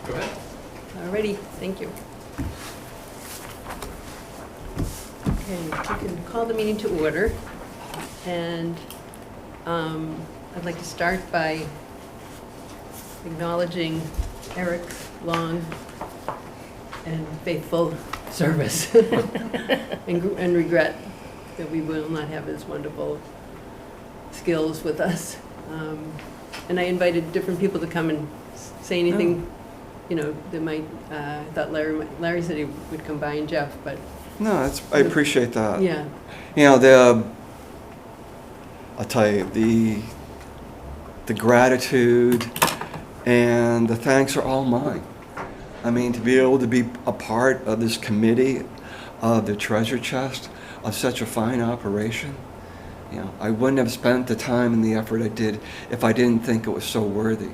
Go ahead. Alrighty, thank you. Okay, we can call the meeting to order. And I'd like to start by acknowledging Eric's long and faithful service and regret that we will not have his wonderful skills with us. And I invited different people to come and say anything, you know, that might, I thought Larry said he would come by, and Jeff, but. No, I appreciate that. Yeah. You know, I'll tell you, the gratitude and the thanks are all mine. I mean, to be able to be a part of this committee of the treasure chest of such a fine operation, you know, I wouldn't have spent the time and the effort I did if I didn't think it was so worthy.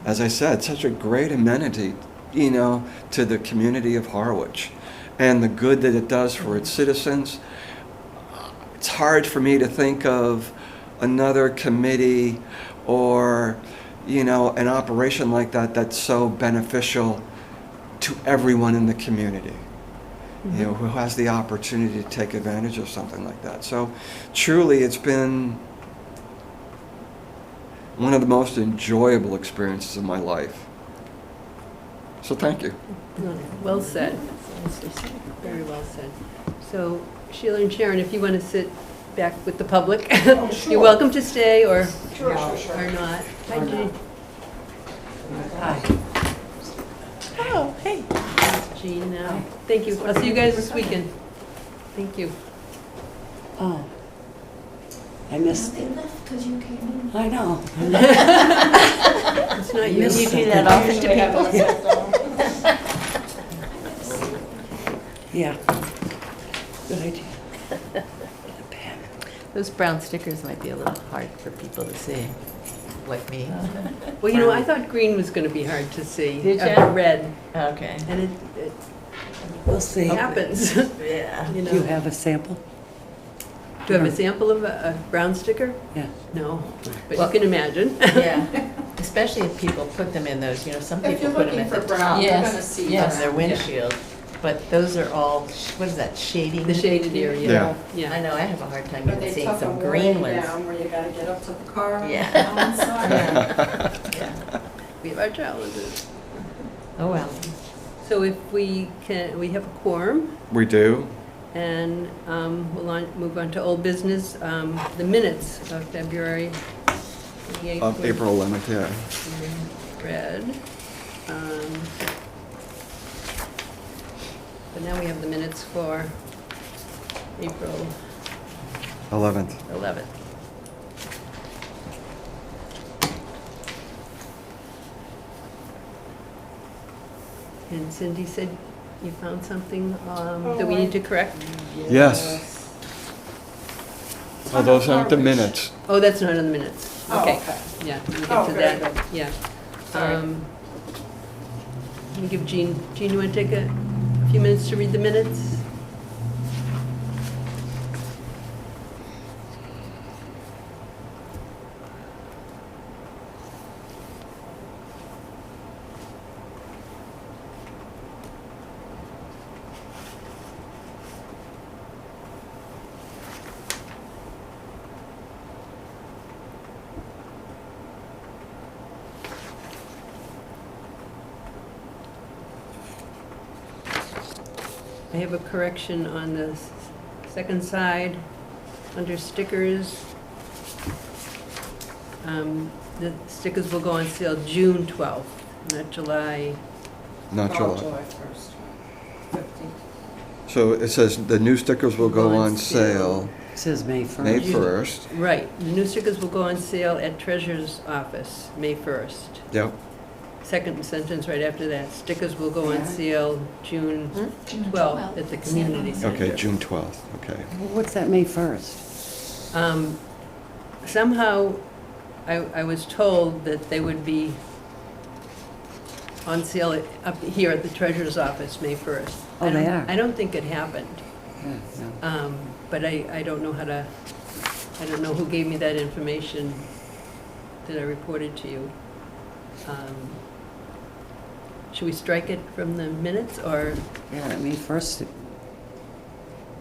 As I said, such a great amenity, you know, to the community of Harwich and the good that it does for its citizens. It's hard for me to think of another committee or, you know, an operation like that that's so beneficial to everyone in the community, you know, who has the opportunity to take advantage of something like that. So truly, it's been one of the most enjoyable experiences of my life. So thank you. Well said. Very well said. So Sheila and Sharon, if you want to sit back with the public, Sure. you're welcome to stay or Sure. or not. Hi, Jean. Hi. Oh, hey. That's Jean now. Thank you. I'll see you guys this weekend. Thank you. Oh. I missed They it. left because you came in. I know. It's not you. Miss You do something. that often to people. Yeah. Good idea. Get a pen. Those brown stickers might be a little hard for people to see, like me. Well, you know, I thought green was going to be hard to see. Did ya? After red, Okay. and it We'll see. happens. Yeah. You know. Do you have a sample? Do you have a sample of a brown sticker? Yeah. No, but Well- you can imagine. Yeah, especially if people put them in those, you know, some If people you're put them looking at for the brown, top. you're Yes, gonna see yes, brown, their yeah. windshield. But those are all, what is that, shading? The shaded area. Yeah. Yeah. I know, I have a hard time But even they seeing tuck some them green way ones. down where you gotta get up to the car. Yeah. On one side. Yeah. We have our challenges. Oh, well. So if we can, we have a quorum, We do. and we'll move on to old business. The minutes of February 28th. Of were April 11th, yeah. read. But now we have the minutes for April 11th. 11th. And Cindy said you found something that we need to correct? Yes. Oh, those aren't the minutes. Oh, that's not in the minutes. Oh, Okay, okay. yeah, we'll get Oh, to very that, good. yeah. Sorry. Let me give Jean, you want to take a few minutes to read the minutes? I have a correction on the second side, under stickers. The stickers will go on sale June 12th, not July. Not Oh, July. 1st. 15th. So it says the new stickers will go on sale It says May 1st. May 1st. Right, the new stickers will go on sale at Treasurer's Office, May 1st. Yep. Second sentence right after that, stickers will go on Yeah. sale June 12th at the community center. Okay, June 12th, okay. What's that, May 1st? Somehow, I was told that they would be on sale up here at the treasurer's office, May 1st. Oh, they are? I don't think it happened, Yeah, no. but I don't know how to, I don't know who gave me that information that I reported to you. should we strike it from the minutes, or, Yeah, May 1st,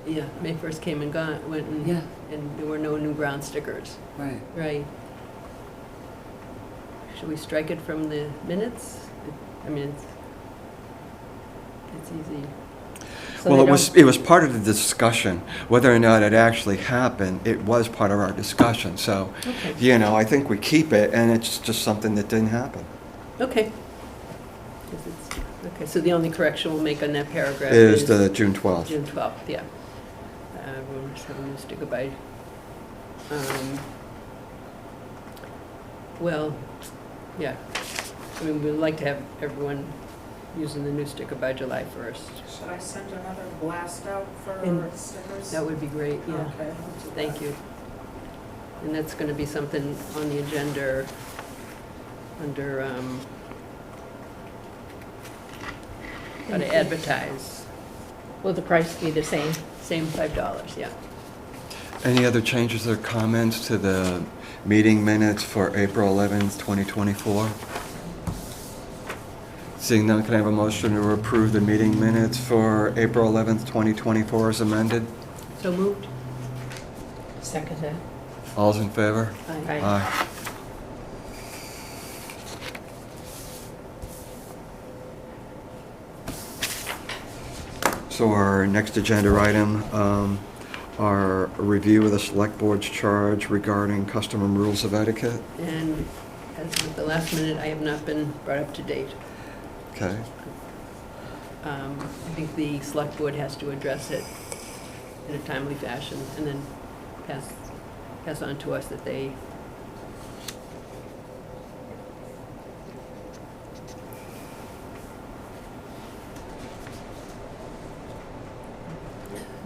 yeah, May 1st came and went, and, yeah, and there were no new brown stickers, right. right? Should we strike it from the minutes? I mean, it's easy. So Well, they it was part of the discussion. Whether or not it actually happened, it was part of our discussion. So, Okay, you know, I think we keep it, and it's just something that didn't happen. okay. 'Cause okay, so the only correction we'll make on that paragraph Is the June 12th. June 12th, yeah. We'll just have a new sticker by, well, yeah. I mean, we'd like to have everyone using the new sticker by July 1st. Should I send another blast out for And stickers? That would be great, yeah. Okay, I'll do Thank that. you. And that's going to be something on the agenda under, how to advertise. Will the price be the same? Same $5, yeah. Any other changes or comments to the meeting minutes for April 11th, 2024? Seeing none, can I have a motion to approve the meeting minutes for April 11th, 2024 as amended? So moved? Second that. All's in favor? Aye. Aye. So our next agenda item, our review of the select board's charge regarding customer rules of etiquette. And as with the last minute, I have not been brought up to date. Okay. I think the select board has to address it in a timely fashion and then pass on to us that they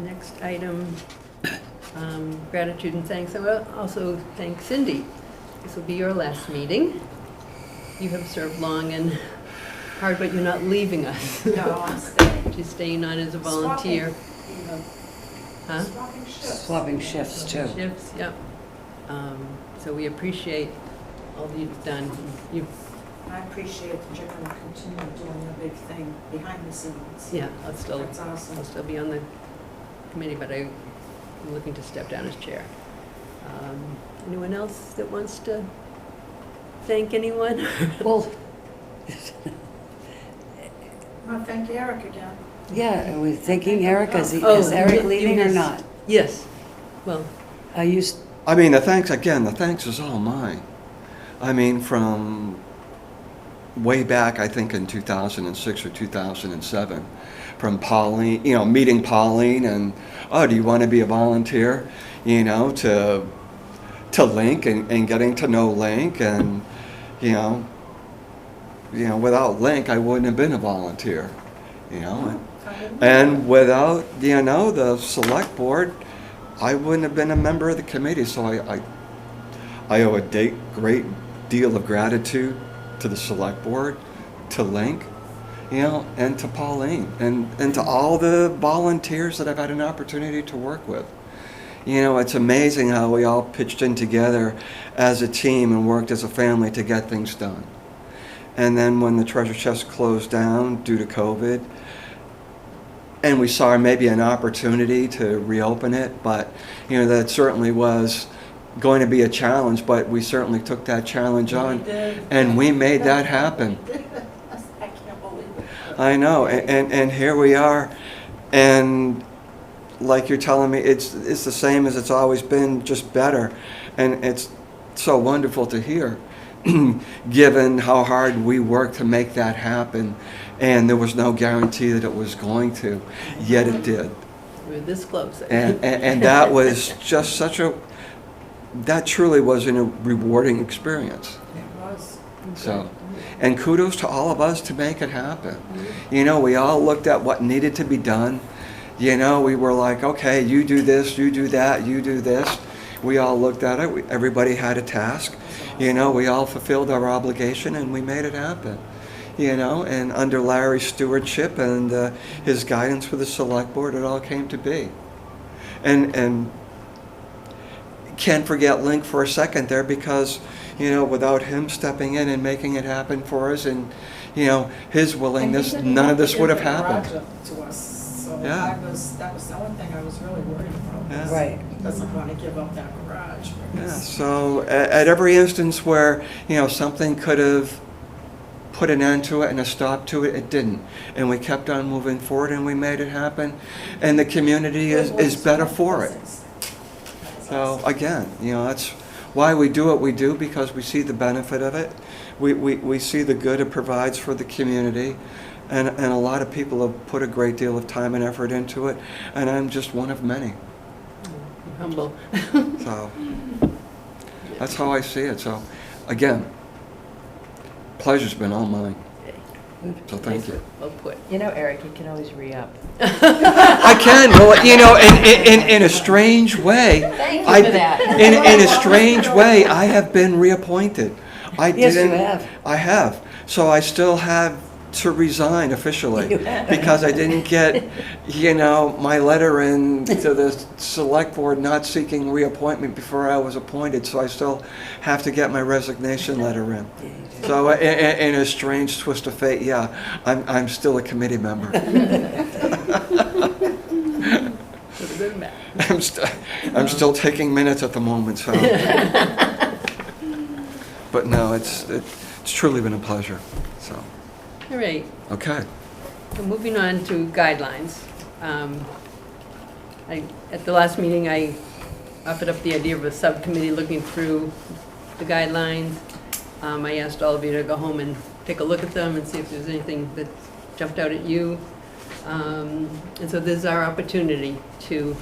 next item, gratitude and thanks. I will also thank Cindy. This will be your last meeting. You have served long and hard, but you're not leaving us. No, I'm staying. She's staying on as a volunteer. Swapping, even. Huh? Swapping shifts. Swapping shifts too. Shifts, yep. So we appreciate all that you've done. You, I appreciate that you're gonna continue doing the big thing behind the scenes. yeah, I'll That's awesome. still be on the committee, but I'm looking to step down as chair. Anyone else that wants to thank anyone? Well, I want to thank Eric again. yeah, are we thanking Eric? Is Oh, Eric you leaving or missed- not? Yes. Well, Are you, s- I mean, the thanks is all mine. I mean, from way back, I think in 2006 or 2007, from Pauline, you know, meeting Pauline and, oh, do you want to be a volunteer? You know, to Link and getting to know Link and, you know, without Link, I wouldn't have been a volunteer, you know. And without, you know, the select board, I wouldn't have been a member of the committee. So I owe a great deal of gratitude to the select board, to Link, you know, and to Pauline, and to all the volunteers that I've had an opportunity to work with. You know, it's amazing how we all pitched in together as a team and worked as a family to get things done. And then when the treasure chest closed down due to COVID, and we saw maybe an opportunity to reopen it, but, you know, that certainly was going to be a challenge, but we certainly took that challenge on, and we made that happen. I can't believe it. I know, and here we are, and like you're telling me, it's the same as it's always been, just better, and it's so wonderful to hear, given how hard we worked to make that happen, and there was no guarantee that it was going to, yet it did, we're this close. and that was just that truly was a rewarding experience. It was. So, and kudos to all of us to make it happen. You know, we all looked at what needed to be done. You know, we were like, okay, you do this, you do that, you do this. We all looked at it. Everybody had a task. You know, we all fulfilled our obligation and we made it happen. You know, and under Larry's stewardship and his guidance for the select board, it all came to be. And can't forget Link for a second there because, without him stepping in and making it happen for us and, his willingness, none of this would have happened. To us, so Yeah. that was the one thing I was really worried about. Yeah. Right. He doesn't want to give up that garage. Yeah, so at every instance where, something could have put an end to it and a stop to it, it didn't. And we kept on moving forward and we made it happen. And the community is better for it. So again, that's why we do what we do, because we see the benefit of it. We see the good it provides for the community. And a lot of people have put a great deal of time and effort into it. And I'm just one of many. Humble. So that's how I see it. So again, pleasure's been all mine. So thank you. Well put. Eric, you can always re-up. I can. Well, in a strange way. Thank you for that. In a strange way, I have been reappointed. Yes, you have. I have. So I still have to resign officially You have. because I didn't get, my letter in to the select board not seeking reappointment before I was appointed. So I still have to get my resignation letter in. So in a strange twist of fate, yeah, I'm still a committee member. I'm still taking minutes at the moment, so. But no, it's truly been a pleasure. So, All right. okay. So moving on to guidelines. At the last meeting, I offered up the idea of a subcommittee looking through the guidelines. I asked all of you to go home and take a look at them and see if there's anything that jumped out at you. And so this is our opportunity to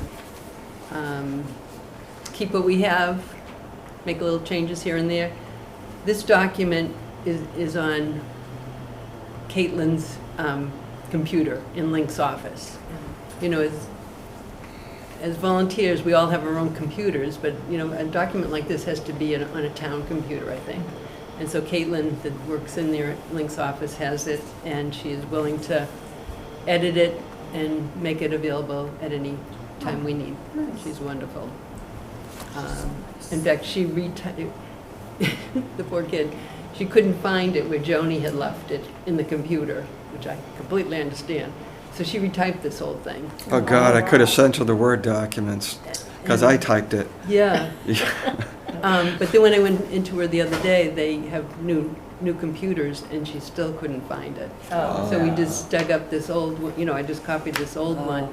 keep what we have, make little changes here and there. This document is on Caitlin's computer in Link's office. As volunteers, we all have our own computers, but a document like this has to be on a town computer, I think. And so Caitlin, that works in there at Link's office, has it, and she is willing to edit it and make it available at any time we need. She's wonderful. In fact, she the poor kid, she couldn't find it where Joni had left it in the computer, which I completely understand. So she retyped this whole thing. Oh God, I could have sent her the Word documents because I typed it. Yeah. But then when I went into her the other day, they have new computers, and she still couldn't find it. Oh. So we just dug up this old one, I just copied this old one,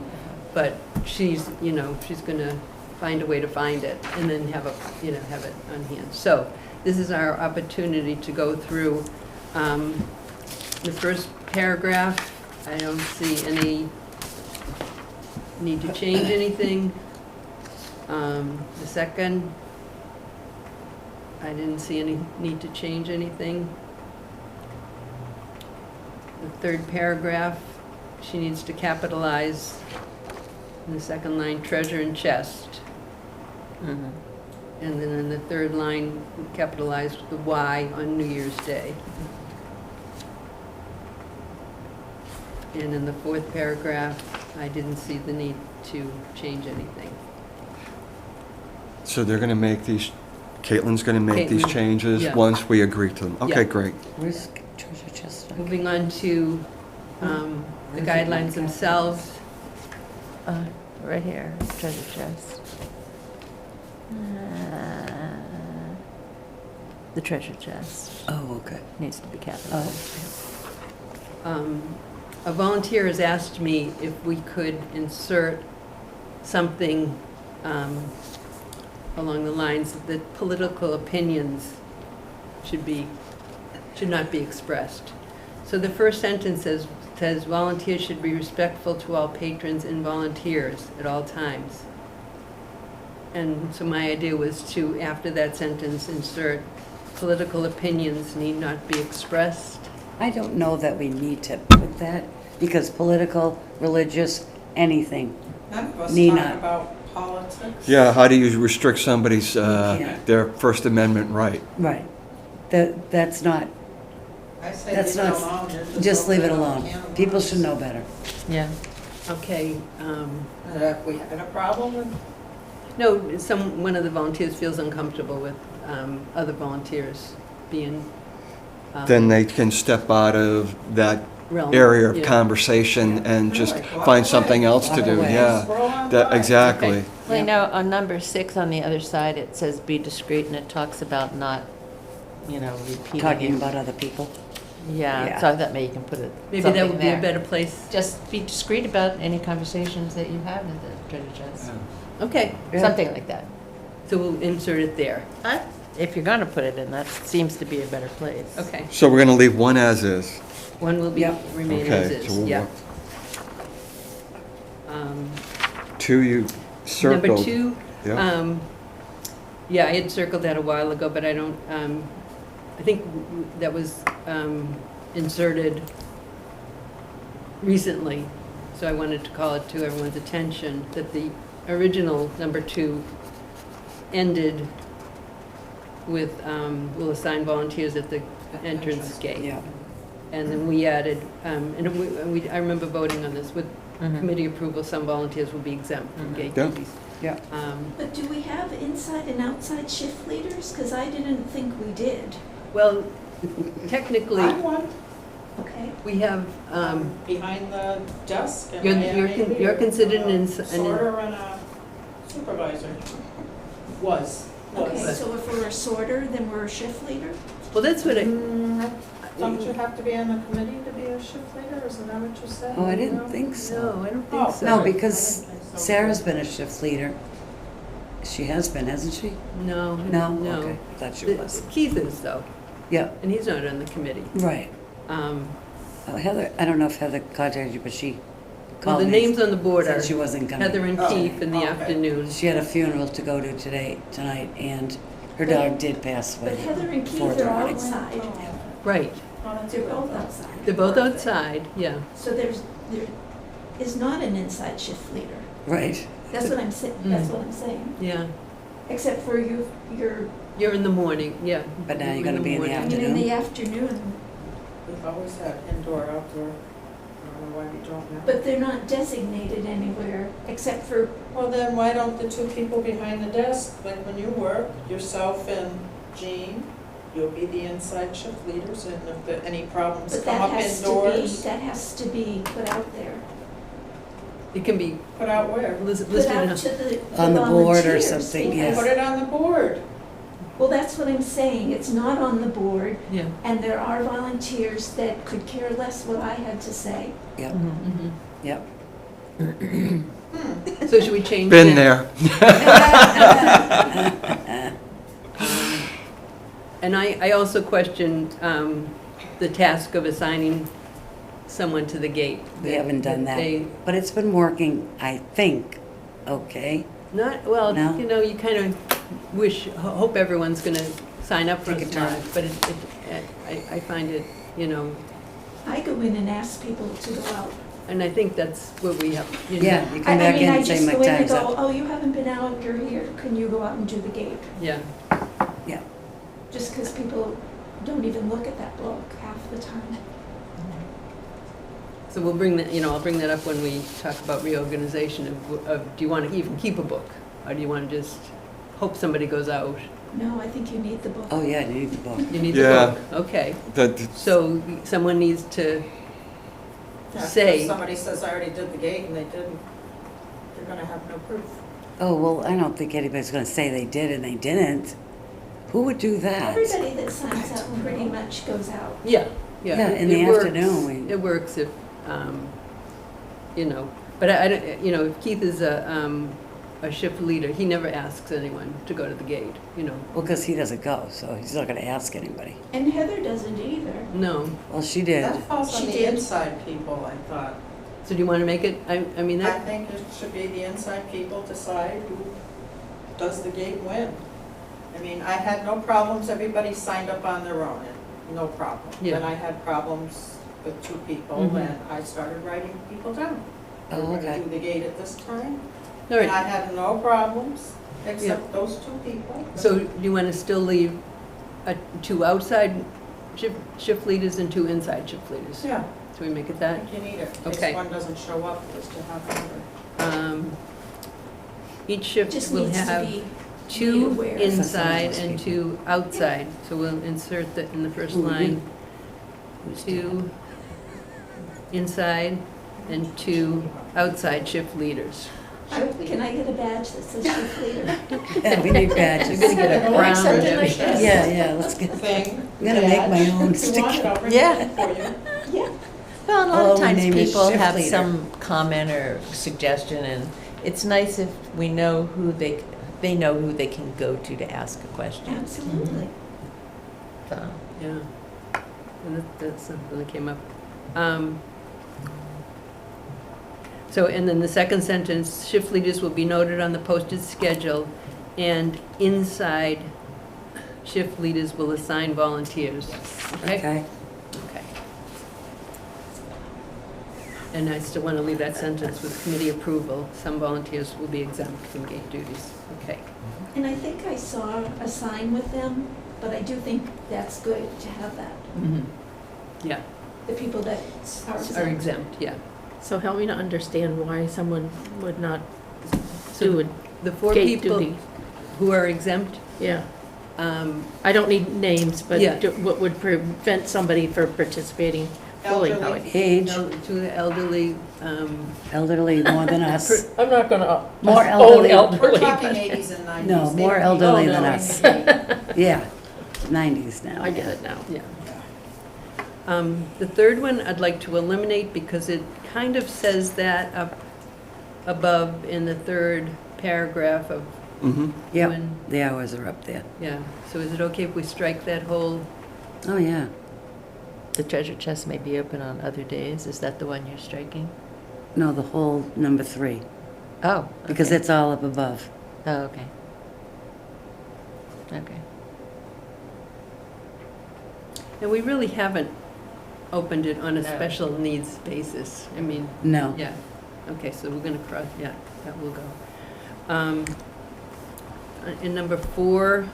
but she's going to find a way to find it and then have it on hand. So this is our opportunity to go through the first paragraph. I don't see any need to change anything. The second, I didn't see any need to change anything. The third paragraph, she needs to capitalize in the second line, treasure and chest. Mhm. And then in the third line, capitalize the Y on New Year's Day. And in the fourth paragraph, I didn't see the need to change anything. So they're going to make these. Caitlin's going to make these Caitlin, changes yeah. once we agree to them. Okay, Yeah. great. Where's treasure chest? Moving on to the guidelines themselves. Right here, treasure chest. The treasure chest Oh, okay. needs to be capitalized. Oh, A volunteer has asked me if we could insert something along the lines that political opinions should not be expressed. So the first sentence says volunteers should be respectful to all patrons and volunteers at all times. And so my idea was to, after that sentence, insert political opinions need not be expressed. I don't know that we need to put that, because political, religious, anything. None of us Need talk not. about politics. Yeah, how do you restrict somebody's can't. their First Amendment right? Right. That's not, I say that's leave it not, alone. just leave it open alone. a can of People worms. should know better. Yeah. Okay, And if we had a problem with No, one of the volunteers feels uncomfortable with other volunteers being. Then they can step out of that realm. area of Yeah. conversation and just Really? Walk find away. something else to Walk do, away. yeah. Scroll on That, by. exactly. Okay. Well, you know, on number 6 on the other side, it says be discreet, and it talks about not, repeating. Talking it. about other people. Yeah, Yeah. so I thought maybe you can put it, Maybe that something would be a there. better place. Just be discreet about any conversations that you have in the treasure chest. Okay, Yeah. Something like that. so we'll insert it there. If you're gonna put it in, that seems to be a better place. Okay, So we're gonna leave one as is. one will be, Yep. remain as Okay, is, so we'll yeah. work- Um, 2 you circled. Number 2, Yeah. yeah, I had circled that a while ago, but I don't, I think that was inserted recently, so I wanted to call it to everyone's attention, that the original number 2 ended with, we'll assign volunteers at the entrance gate. Yeah. And then we added, I remember voting on this, with Mhm. committee approval, some volunteers will be exempt from Mhm. gate Yeah. duties. Yeah. But do we have inside and outside shift leaders? Because I didn't think we did. Well, technically, I'm one, Okay. we have, behind the desk, and You're- I am you're a con- leader, you're considered a an sorter and a supervisor. Was. Okay, so if we're a sorter, then we're a shift leader? well, that's what I, Don't you have to be on the committee to be a shift leader, isn't that what you said? Oh, I didn't No? think so. no, I don't Oh. think so. No, I because didn't think so. Sarah's been a shift leader. She has been, hasn't she? No, No? no. Okay, I thought she The- was. Keith is though, Yeah, and he's not on the committee. right. Um, Oh, Heather, I don't know if Heather contacted you, but she Well, called the me. names on the board are Said she wasn't Heather coming. and Oh, Keith in the okay. afternoon. She had a funeral to go to tonight, and her dog did pass away. But Heather and Keith 4:30. are outside. Right, Oh, that's They're good. both outside. they're both outside, yeah. So there is not an inside shift leader. Right. That's what I'm saying, that's what I'm saying. Yeah, Except for your, you're in the morning, yeah. But now you're gonna in be in the morning. I mean, in the afternoon, We've always had indoor, outdoor, I don't know why we don't now. but they're not designated anywhere, except for, Well, then why don't the 2 people behind the desk, like when you work, yourself and Jean, you'll be the inside shift leaders, and if there any problems but come that up has indoors, that has to be put out there. It can be put out where? Put listed out in, to the On the board or volunteers, something, because- yes. Put it on the board. Well, that's what I'm saying, it's not on the board, yeah. and there are volunteers that could care less what I had to say. Yep, Mhm. yep. So should we change Been that? there. And I also question the task of assigning someone to the gate. We haven't done that. They, But it's been working, I think, okay. not, well, No? you know, you kind of hope everyone's going to sign up for Take a a turn. slot, but I find it, you know, I go in and ask people to go out. and I think that's what we have, you know. Yeah, you come back in and say, my I mean, I time's just go in and up. go, oh, you haven't been out, you're here, can you go out and do the gate? Yeah, Yeah, Just because people don't even look at that book half the time. so we'll bring that, you know, I'll bring that up when we talk about reorganization of do you want to even keep a book? Or do you want to just hope somebody goes out? No, I think you need the book. oh yeah, you need the book. You need Yeah. the book, okay. That, So someone needs to Yeah, if say, somebody says, I already did the gate, and they didn't, they're gonna have no proof. Oh, well, I don't think anybody's gonna say they did and they didn't. Who would do that? Everybody that signs up pretty much goes out. yeah, yeah. Yeah, in the it works. afternoon, we- It works if, you know, but I don't, you know, if Keith is a shift leader, he never asks anyone to go to the gate, you know. Well, because he doesn't go, so he's not gonna ask anybody. And Heather doesn't either. No. Well, she did. That falls She on the did. inside people, I thought. So do you want to make it, I mean, I that, think it should be the inside people decide who does the gate when. I mean, I had no problems, everybody signed up on their own, and no problem. Yeah. Then I had problems with 2 people, Mhm. and I started writing people down. Oh, We're okay. gonna do the gate at this time, all and I right. had no problems, except those 2 people. So do you want to still leave 2 outside shift leaders and 2 inside shift leaders? Yeah, So we make it I that? think you need it, in Okay. case one doesn't show up, just to have another. each shift Just will needs to have be two made aware. inside and people. two outside. So we'll insert that in the first line, two inside and two outside shift leaders. Can I get a badge that says shift leader? Yeah, we need badges. You're gonna get a crown. Something like and that. Yeah, let's get, Thing. I'm gonna make my own If you want it, I'll bring Yeah. it for you. Yeah. Well, a lot Oh, of my times name is people shift have leader. some comment or suggestion, and it's nice if we know who they know who they can go to ask a question. Absolutely. So, Yeah, and that's something that came up. So, and then the second sentence, shift leaders will be noted on the posted schedule, and inside shift leaders will assign volunteers. Okay? okay. Okay. And I still want to leave that sentence with committee approval. Some volunteers will be exempt from gate duties. Okay. And I think I saw a sign with them, but I do think that's good to have that. Yeah, The people that are are exempt. exempt, yeah. So help me to understand why someone would not So do the four gate people duty. who are exempt, Yeah, um, I don't need names, but Yeah. what would prevent somebody from participating fully? Elderly. Age, to the elderly, elderly more than us. I'm not gonna More own elderly. We're elderly. talking but 80s and 90s. No, They more don't elderly need- than us. Yeah. Yeah, 90s now. I get it now. yeah. The third one I'd like to eliminate because it kind of says that up above in the third paragraph of Mm-hmm. Yep, when, the hours are up there. yeah. So is it okay if we strike that whole, Oh, yeah. the treasure chest may be open on other days. Is that the one you're striking? No, the whole number 3, Oh, because okay. it's all up above. Oh, okay. Okay. and we really haven't opened it on a No. special needs basis. I mean, No. yeah. Okay, so we're gonna cross, yeah, that will go. In number 4,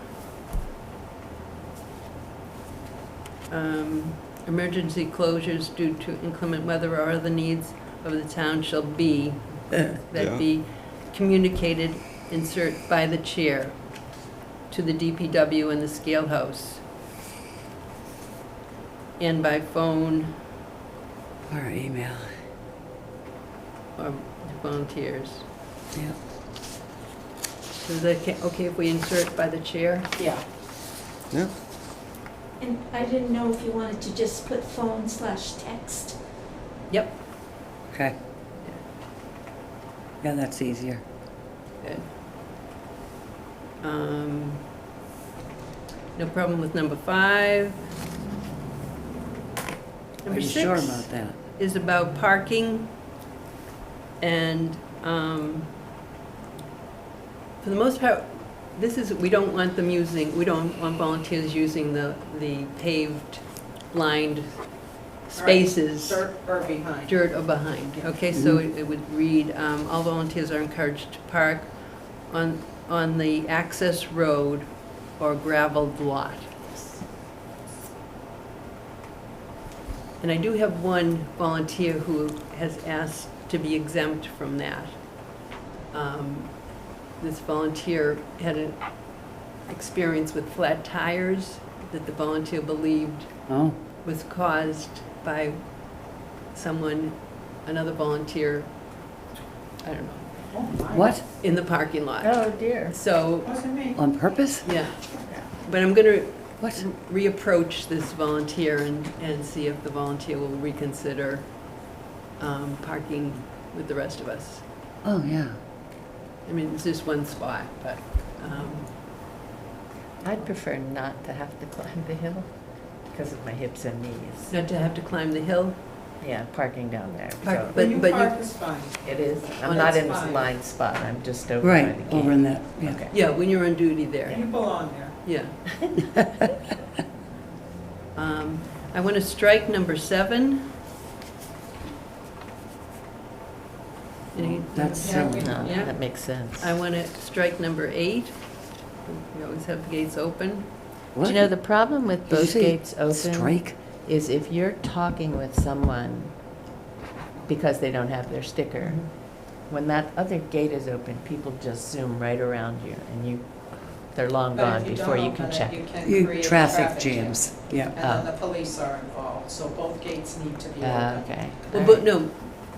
emergency closures due to inclement weather or other needs of the town shall be, Yeah. that be communicated, insert by the chair to the DPW and the scale house. And by phone Or email. or volunteers. Yeah. So is that okay if we insert by the chair? Yeah. Yeah. And I didn't know if you wanted to just put phone/text. Yep. Okay. Yeah, that's easier. Good. No problem with number 5. Are Number you 6 sure about that? is about parking, and for the most part, we don't want volunteers using the paved, lined spaces. Dirt or behind. Dirt or behind, okay, so it would read, all volunteers are encouraged to park on the access road or gravelled lot. And I do have one volunteer who has asked to be exempt from that. This volunteer had an experience with flat tires that the volunteer believed Oh, was caused by another volunteer, I don't know, Oh, my. what? in the parking lot. Oh, dear. So, Wasn't me. On purpose? yeah, but I'm gonna What? reapproach this volunteer and see if the volunteer will reconsider parking with the rest of us. Oh, yeah. I mean, it's just one spot, but, I'd prefer not to have to climb the hill because of my hips and knees. not to have to climb the hill. Yeah, parking down there. Park- So but- When you you- park is fine. it is. Oh, I'm not that's in fine. line spot. I'm just over by Right, the gate. over in that, yeah. Okay. Yeah, when you're on duty there, You belong there. yeah. I want to strike number 7. Any- That's Yeah, silly. No, Yeah. that makes sense. I want to strike number 8. We always have the gates open. Do you know, the problem with Did you both say gates open Strike? is if you're talking with someone because they don't have their sticker, when that other gate is open, people just zoom right around you, and they're long But gone if you before don't you open can it, check. you can You, create traffic jams, yeah. And then the police are involved, so both gates need to be open. Okay. Well, All but right. no,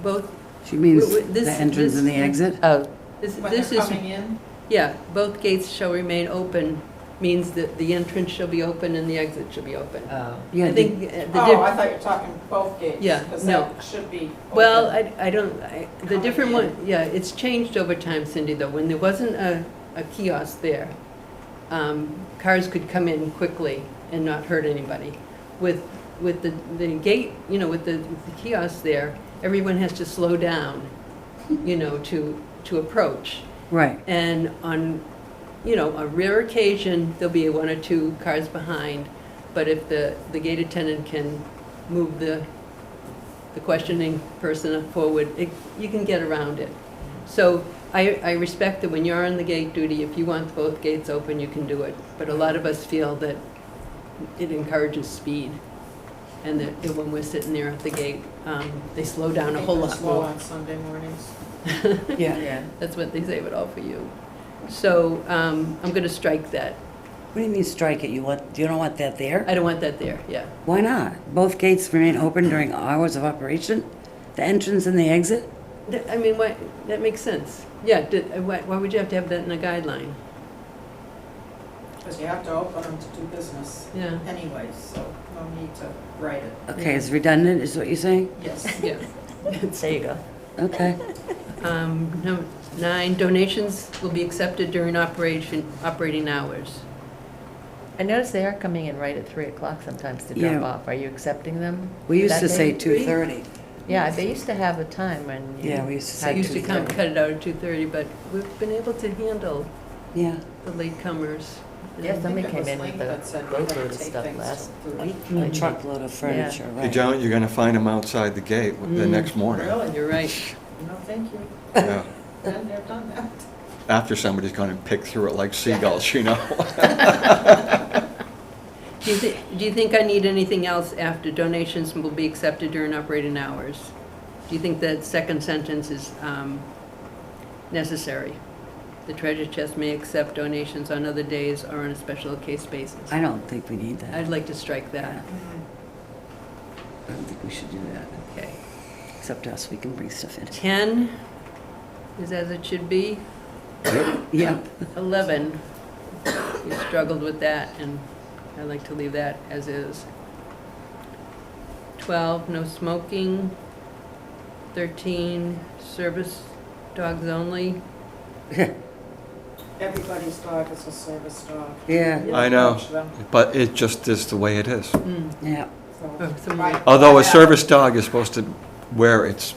both, She means this- the entrance and the this- exit? Oh, this When this they're is, coming in, yeah, both gates shall remain open means that the entrance shall be open and the exit shall be open. oh. Yeah, I think the oh, I thought you were talking both gates. Yeah, Because no. that should be open. Well, I don't, the Coming different in. one, yeah, it's changed over time, Cindy, though. When there wasn't a kiosk there, cars could come in quickly and not hurt anybody. With the gate, you know, with the kiosk there, everyone has to slow down, you know, to approach. right. And on, you know, a rare occasion, there'll be one or two cars behind, but if the gate attendant can move the questioning person forward, you can get around it. So I respect that when you're on the gate duty, if you want both gates open, you can do it. But a lot of us feel that it encourages speed, and that when we're sitting there at the gate, they slow down a whole They're lot slow more. on Sunday mornings. Yeah. Yeah. That's what they say, but all for you. So I'm going to strike that. What do you mean strike it? You don't want that there? I don't want that there, yeah. Why not? Both gates remain open during hours of operation? The entrance and the exit? I mean, why, that makes sense. Yeah, why would you have to have that in a guideline? Because you have to open them to do business Yeah, anyways, so no need to write it. Okay, it's redundant, is what you're saying? Yes. yeah. There you go. Okay. Number 9, donations will be accepted during operating hours. I notice they are coming in right at 3 o'clock sometimes to Yeah. drop off. Are you accepting them? We used that to say day? 2:30. Yeah, they used to have a time when you Yeah, we used to say had Used to 2:30. cut it out at 2:30, but we've been able to handle Yeah. the latecomers. Yeah, I somebody think it came was in with Link a that said we boatload gotta of take stuff things last. to 3. A truckload of furniture, You right. don't, you're gonna find them outside the gate the Mm. next morning. Really? You're right. No, thank you. Yeah. And they've done that. After somebody's gonna pick through it like seagulls, you know? Do you think I need anything else after donations will be accepted during operating hours? Do you think that second sentence is necessary? The treasure chest may accept donations on other days or on a special case basis. I don't think we need that. I'd like to strike that. I don't think we should do that. Okay. Except us, we can bring stuff in. 10 is as it should be. Yep. 11, you struggled with that, and I'd like to leave that as is. 12, no smoking. 13, service dogs only. Everybody's dog is a service dog. Yeah, I know, Watch them, but it just is the way it is. Mm. yeah. so- Oh, some- Right. Although a service dog is supposed to wear its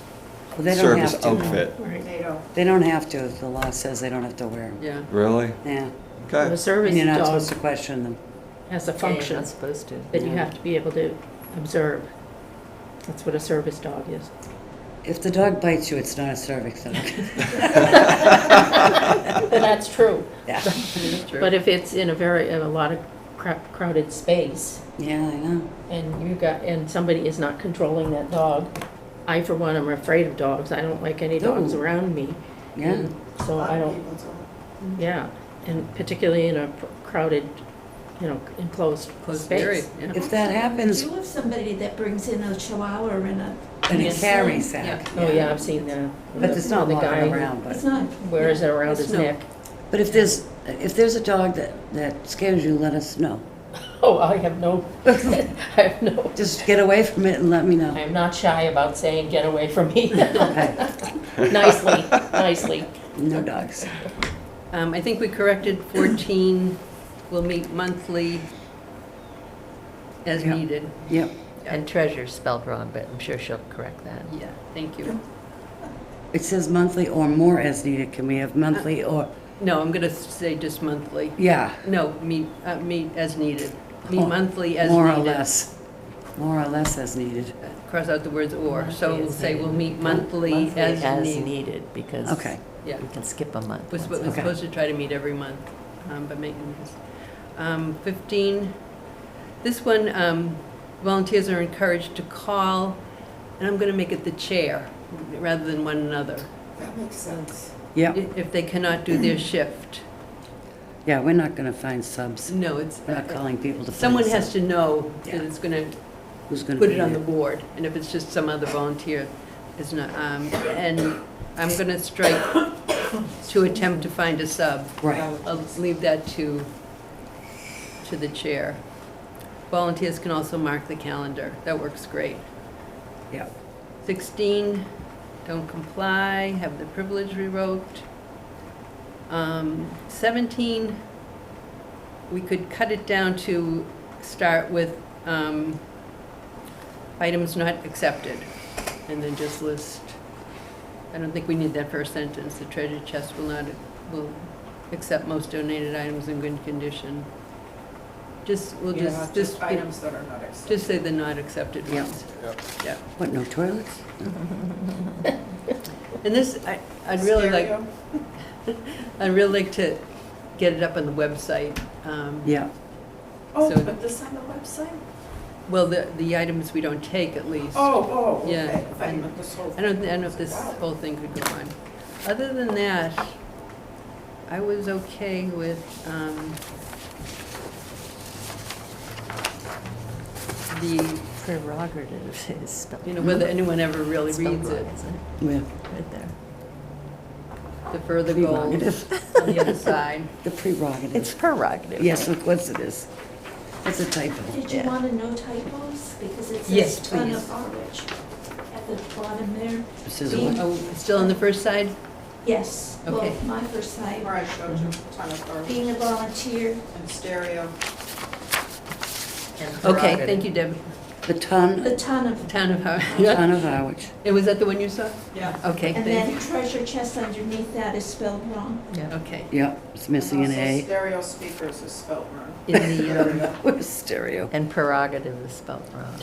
Well, they don't service have to. outfit. They don't. They don't have to. The law says they don't have to wear them. Yeah. Really? Yeah. The Okay. service And you're not dog supposed to question them. has a Yeah, you're function not supposed to. that you Yeah. have to be able to observe. That's what a service dog is. If the dog bites you, it's not a cervix dog. That's true. Yeah. That's true. But if it's in a lot of crowded space, Yeah, I know. and somebody is not controlling that dog, I for one am afraid of dogs. I don't like any dogs Ooh. around me. Yeah. And A So lot I of don't, people don't. yeah, and particularly in a crowded, enclosed Close area, space. yeah. If that happens You have somebody that brings in a chihuahua and in a Yes. carry sack. Oh, yeah, I've seen that. But it's not The walking guy around, it's but. not. wears it around It's his no- neck. But if there's a dog that scares you, let us know. Oh, I have no, I have no, Just get away from it and let me I know. am not shy about saying, get away from me. Okay. Nicely, nicely. No dogs. I think we corrected 14, we'll meet monthly as Yeah. needed. Yep. And treasure spelled wrong, but I'm sure she'll correct that. Yeah, thank you. It says monthly or more as needed. Can we have monthly or, No, I'm going to say just monthly. yeah, No, meet as needed. Meet Oh, monthly as needed. more or less. More or less as needed. Cross out the words or, so Monthly we'll as say needed. we'll meet monthly as needed. needed, because Okay. Yeah, we can skip a month. we're once. Okay. supposed to try to meet every month, but making this. 15, this one, volunteers are encouraged to call, and I'm going to make it the chair rather than one another. That makes sense. Yeah, If they cannot do their shift. yeah, we're not gonna find subs. No, it's, We're not calling people to find someone has subs. to know Yeah. that it's gonna Who's gonna put be it on the there? board, and if it's just some other volunteer, it's not, and I'm gonna strike to attempt to find a sub. Right, I'll leave that to the chair. Volunteers can also mark the calendar, that works great. yeah. 16, don't comply, have the privilege revoked. 17, we could cut it down to start with items not accepted, and then just list, I don't think we need that first sentence, the treasure chest will accept most donated items in good condition. We'll Yeah, just, items that are not accepted. just say the not accepted Yeah. ones. Yeah. What, no toilets? And this, I'd really like, Stereo? I'd really like to get it up on the website. Yeah, Oh, So- put this on the website? Well, the items we don't take, at least. Oh, okay. Yeah, I thought you meant this whole I don't know if this Wow. whole thing could go on. Other than that, I was okay with, the, Prerogative is spelled. whether anyone ever really spelled reads wrong, it. isn't it? yeah. Right there. The further goals Prerogative. on the other side. The prerogative. It's prerogative. Yes, of course it is. It's a typo. Did you Yeah. want to know typos? Because it Yes, says ton please. of Harwich at the bottom there. It says Being- what? Oh, it's still on the first side? Yes, well, Okay. my first side, Where I showed you a ton of garbage being a volunteer, and stereo. And Okay, prerogative. thank you, Deb. The ton, the ton of, Town of Howard. ton of Harwich. Was that the one you saw? Yeah. Okay, and thank then treasure chest underneath that is spelled wrong. you. Yeah. Okay. Yeah, it's missing an Also, A. stereo speakers is spelled wrong. In the, What stereo? And prerogative is spelled wrong.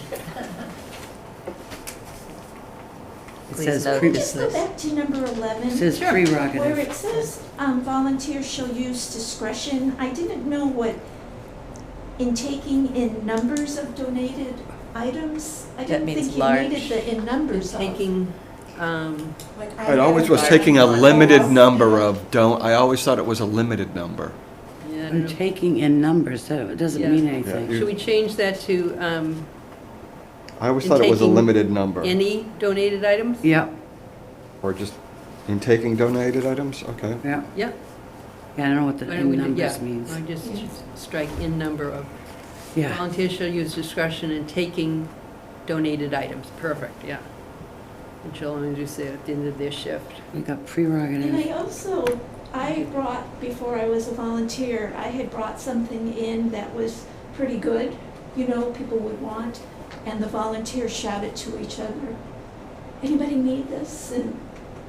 It Please says note pre- Can we just go this. back to number 11? It says Sure. Where prerogative. it says volunteers shall use discretion, I didn't know what, in taking in numbers of donated items, I That didn't means think you large. needed the in numbers of. taking, Like I It always was had taking a one. limited number of, I always thought it was a limited number. yeah, I don't I'm know. taking in numbers, that doesn't Yeah. mean Yeah, anything. you- Should we change that to I always In thought it was a taking limited number. any donated items? Yeah, Or just in taking donated items, okay. yeah. Yeah. Yeah, I don't know what the Why don't in we do- numbers yeah, means. I just Yeah. strike in number of. Yeah, Volunteers shall use discretion in taking donated items. Perfect, yeah. And shall only do so at the end of their shift. we got And prerogative. I also, I brought, before I was a volunteer, I had brought something in that was pretty good, people would want, and the volunteers shouted to each other, anybody need this? And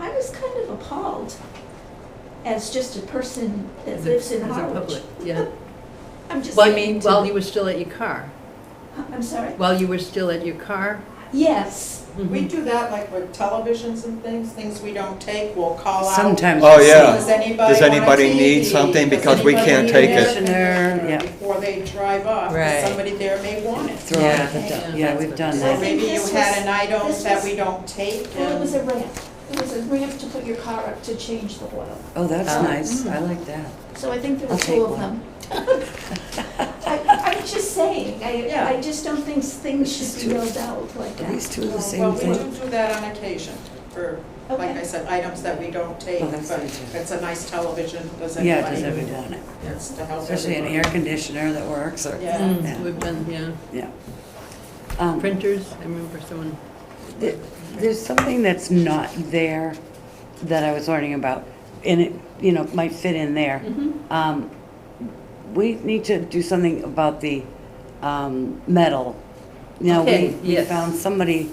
I was kind of appalled as just a person that As a- lives in as a Harwich. public, yeah. I'm just While saying. while you were still at your car? I'm sorry? While you were still at your car? Yes, We do that like with televisions and things we don't take, we'll call out. Sometimes. Oh, we yeah. Does anybody Does want a anybody need TV? something Does because we anybody can't need take an it? air conditioner Yeah. Before they drive off, Right. because somebody there may want it. Throw Yeah. it at the dump. Yeah. Yeah, we've done So So that. maybe you this had was- an item this that was- we don't take well, it was a and. ramp. It was a ramp to put your car up to change the oil. Oh, that's Oh. nice. I like that. So I think there I'll were take two of one. them. I'm just saying, Yeah. I just don't think things should be yelled out like Are that. these two the Well, same we thing? do that on occasion for, like Okay. I said, items that we don't take, Oh, but that's nice. it's a nice television, does Yeah, anybody does need everyone it? want it? It's to help Especially an air everybody. conditioner that works or, Yeah. Yeah. We've done, yeah. yeah. Printers, I remember someone, Th- There's something that's not there that I was learning about, and it, might fit in there. We need to do something about the metal. Okay, We yes. found somebody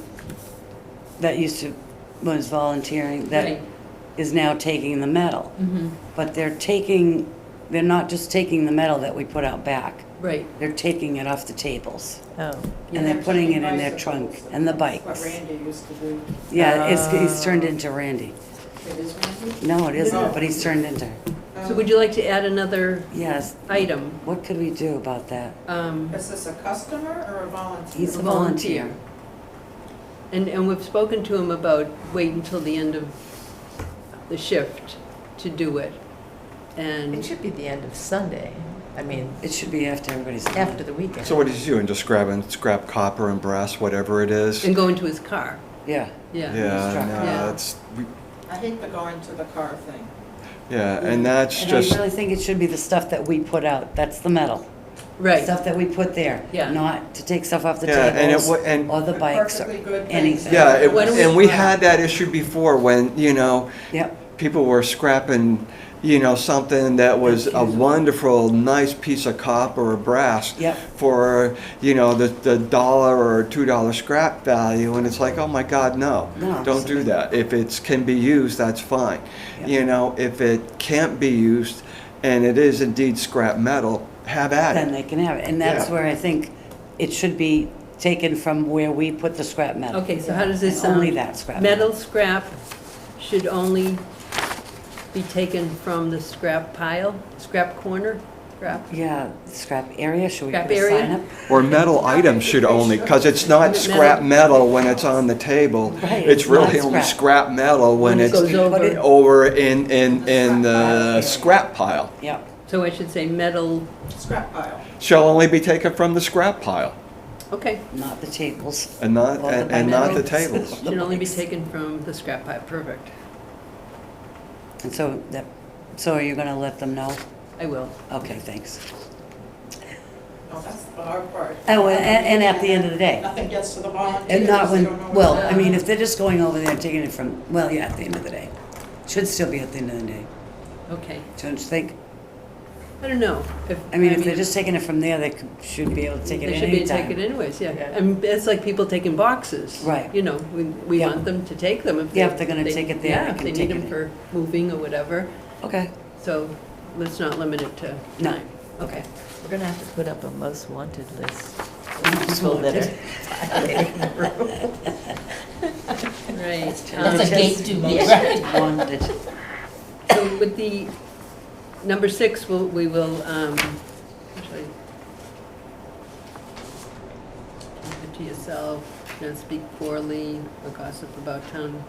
that was volunteering that Right. is now taking the metal. Mhm. But they're not just taking the metal that we put out back. Right, They're taking it off the tables. Oh, And they're putting it in their Bicycles. trunk and the That's bikes. what Randy used to do. Yeah, he's turned into Randy. It is Randy? No, it Oh. isn't, but he's turned into, so would you like to add another yes. item? What could we do about that? Is this a customer or a volunteer? He's a A volunteer. volunteer. And we've spoken to him about wait until the end of the shift to do it. It And, should be the end of Sunday. I mean, It should be after everybody's done. after the weekend. So what did you do? And just scrap copper and brass, whatever it is? and go into his car, Yeah. yeah. Yeah, Struck. no, Yeah. that's, I hate the going to the car thing. yeah, and that's And just, I really think it should be the stuff that we put out, that's the metal. Right, Stuff that we put there. Yeah. Not to take stuff off the Yeah, and it tables wa- and- or the bikes or Perfectly good things. anything. yeah, Why don't we- and we had that issue before when, Yep, people were scrapping, something that was a wonderful, nice piece of copper or brass Yep. for, the $1 or $2 scrap value, and it's like, oh my God, no, No. don't do that. If it can be used, that's fine. Yep. If it can't be used and it is indeed scrap metal, have at then it. they can have it. And that's Yeah. where I think it should be taken from where we put the scrap metal. okay, so how does this And sound? only that scrap Metal scrap should only be taken from the scrap pile, scrap corner, scrap? Yeah, scrap area, should we Scrap put a area? sign up? Or metal items should only, because it's not scrap metal when it's on the table. Right, It's it's really not only scrap. scrap metal when When it it's goes over. Put it- over in the scrap pile. Yep, So I should say metal, Scrap pile. Shall only be taken from the scrap pile okay, not the tables. and not, Or the and not the bikes. tables. should only be taken from the scrap pile, perfect. And so are you gonna let them know? I will. Okay, thanks. No, that's the hard part. Oh, and at the end of the day. Nothing gets to the volunteers. And not they when, don't know well, what's I there. mean, if they're just going over there taking it from, well, yeah, at the end of the day. Should still be at the end of the day, Okay, don't you think? I don't know. I mean, if they're just taking it from there, they should be able to take it They at should be any taken time. anyways, yeah. Yeah. And it's like people taking boxes. Right. We Yeah. want them to take them if Yeah, if they're gonna take it there, Yeah, they if can they take need it them for moving or whatever. Okay, So let's not limit it to No. time. Okay. We're gonna have to put up a most wanted list. Most People that wanted. are violating the rule. Right. That's a gate duty, right? wanted. So with the number 6, we will, actually, keep it to yourself, don't speak poorly or gossip about town.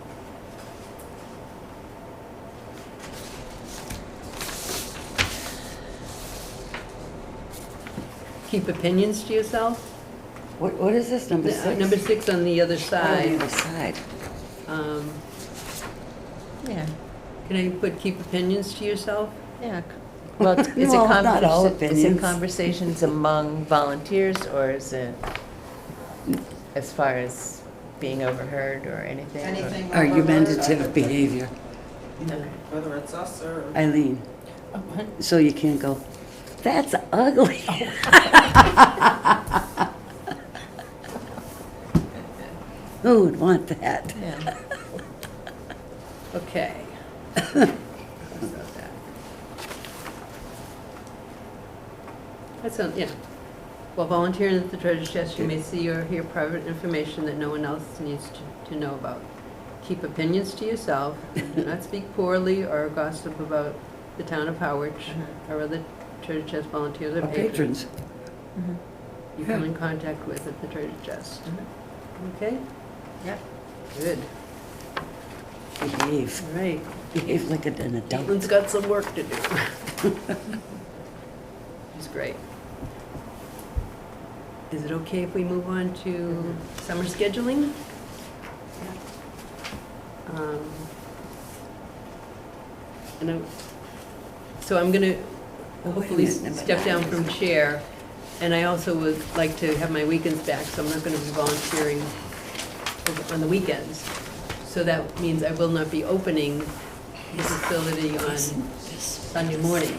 Keep opinions to yourself. What is this, number 6? Number 6 on the other Oh, on the side. other side. Um, Yeah, Can I put keep opinions to yourself? yeah. Well, is it No, not all is it opinions. conversations among volunteers, or is it as far as being overheard or anything? or- Anything. Argumentative behavior. Whether it's us or. Eileen, so you can't go, that's ugly. Who would want that? Yeah. Okay. That sounds, yeah. While volunteering at the treasure chest, you may see or hear private information that no one else needs to know about. Keep opinions to yourself. Do not speak poorly or gossip about the town of Harwich or other treasure chest volunteers or Or patrons patrons. Mhm. you come in contact with at the treasure chest. Okay? Yeah. Good. Behave. All right. Behave like an adult. Caitlin's got some work to do. She's great. Is it okay if we move on to summer scheduling? And so I'm gonna hopefully minute, number step down 9, from isn't it? chair, and I also would like to have my weekends back, so I'm not gonna be volunteering on the weekends. So that means I will not be opening the facility on Sunday morning.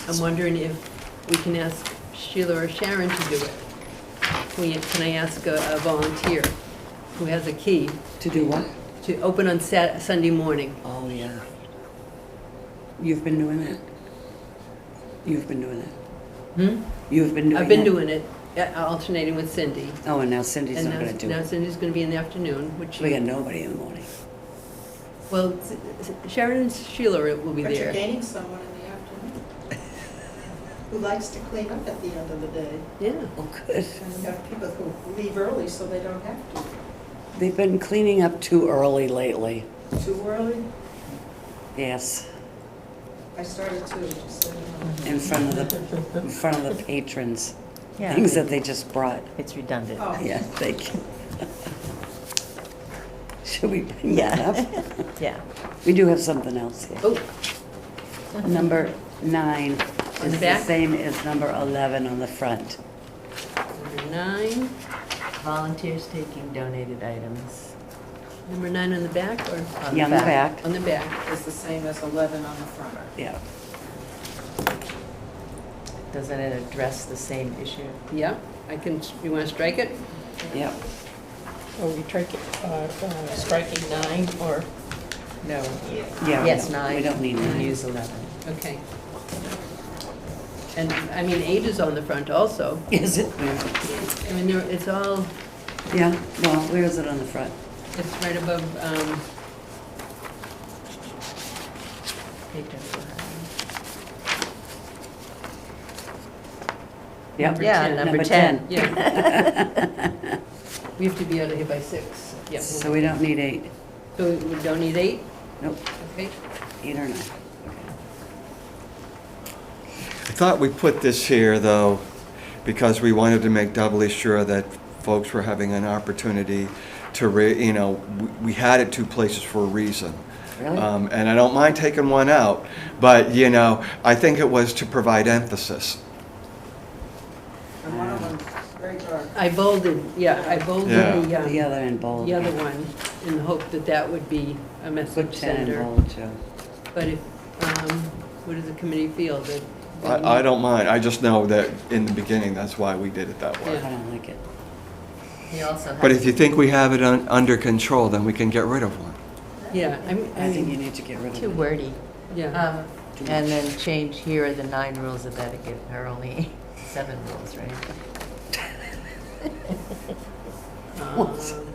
I'm wondering if we can ask Sheila or Sharon to do it. Can I ask a volunteer who has a key To do what? to open on Sunday morning? Oh, yeah. You've been doing that? You've been doing that? Hmm? You've been doing that? I've been doing it, alternating with Cindy. Oh, and now Cindy's And not gonna do now it. Cindy's gonna be in the afternoon, which, We got nobody in the morning. well, Sharon and Sheila will be But you're there. gaining someone in the afternoon who likes to clean up at the end of the day. Yeah, Oh, good. And you have people who leave early so they don't have to. They've been cleaning up too early lately. Too early? Yes, I started too, just so you know. in front of the patrons. Yeah. Things that they just brought. It's redundant. Oh. Yeah, they can. Should we bring that up? Yeah. We do have something else here. Oh, Number 9 On the is the back? same as number 11 on the front. number 9. Volunteers taking donated items. Number 9 on the back or On Yeah, on the back. on the back? It's the same as 11 on the front. Yeah. Doesn't it address the same issue? Yeah, I can, you want to strike it? Yep. Are we striking 9 or? No. Yeah, Yes, no, 9. we don't need and 9. Use 11. Okay. And, I mean, 8 is on the front also. Is it? I mean, it's all, Yeah, well, where is it on the front? it's right above, Yep. Yeah, number 10. yeah. We have to be out of here by 6. Yeah. So we don't need 8. So we don't need 8? Nope, Okay. 8 or 9. I thought we put this here, though, because we wanted to make doubly sure that folks were having an opportunity to, we had it 2 places for a reason. Really? And I don't mind taking one out, but, I think it was to provide emphasis. And one of them's very dark. I bolded, I bolded Yeah. The other in bold. the other one in the hope that that would be a Put message 10 in sender. bold, too. But if, what does the committee feel that? I don't mind, I just know that in the beginning, that's why we did it that way. Yeah. I don't like it. He also has. But if you think we have it under control, then we can get rid of one. Yeah, I I think you mean, need to get rid of Too it. wordy. yeah. And then change, here are the 9 rules of etiquette, or only 7 rules, right?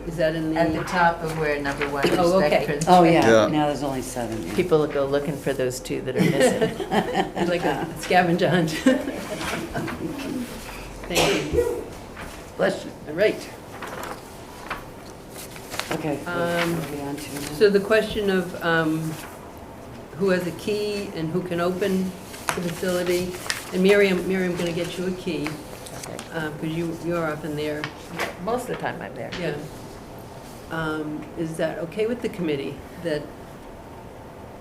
Is that in At the the, top of where number 1, Oh, okay. respect principle. Oh, yeah, Yeah. now there's only 7. yeah. People go looking for those 2 that are missing. it's like a scavenger hunt? Thank you. Bless you. All right. Okay. Um, what are we on to now? So the question of who has a key and who can open the facility, and Miriam, going to get you a key, Okay. because you're up in there, Most of the time I'm there. yeah. Is that okay with the committee, that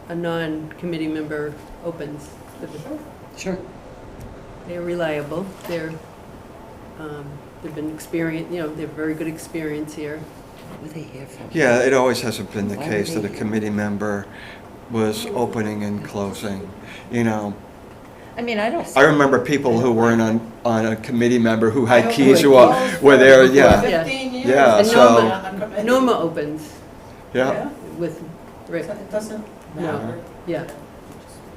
a non-committee member opens the facility? Sure. They're reliable, they've been experienced, they have very good experience here. What were they here for? Yeah, it always hasn't been the Why case would that a they- committee member was opening and closing, I mean, I don't. I remember people who weren't on a committee member who I had opened keys who doors were for there, yeah, 15 years. Yeah, And so- on the committee. Norma opens yeah. with Rick, It doesn't No. matter. yeah,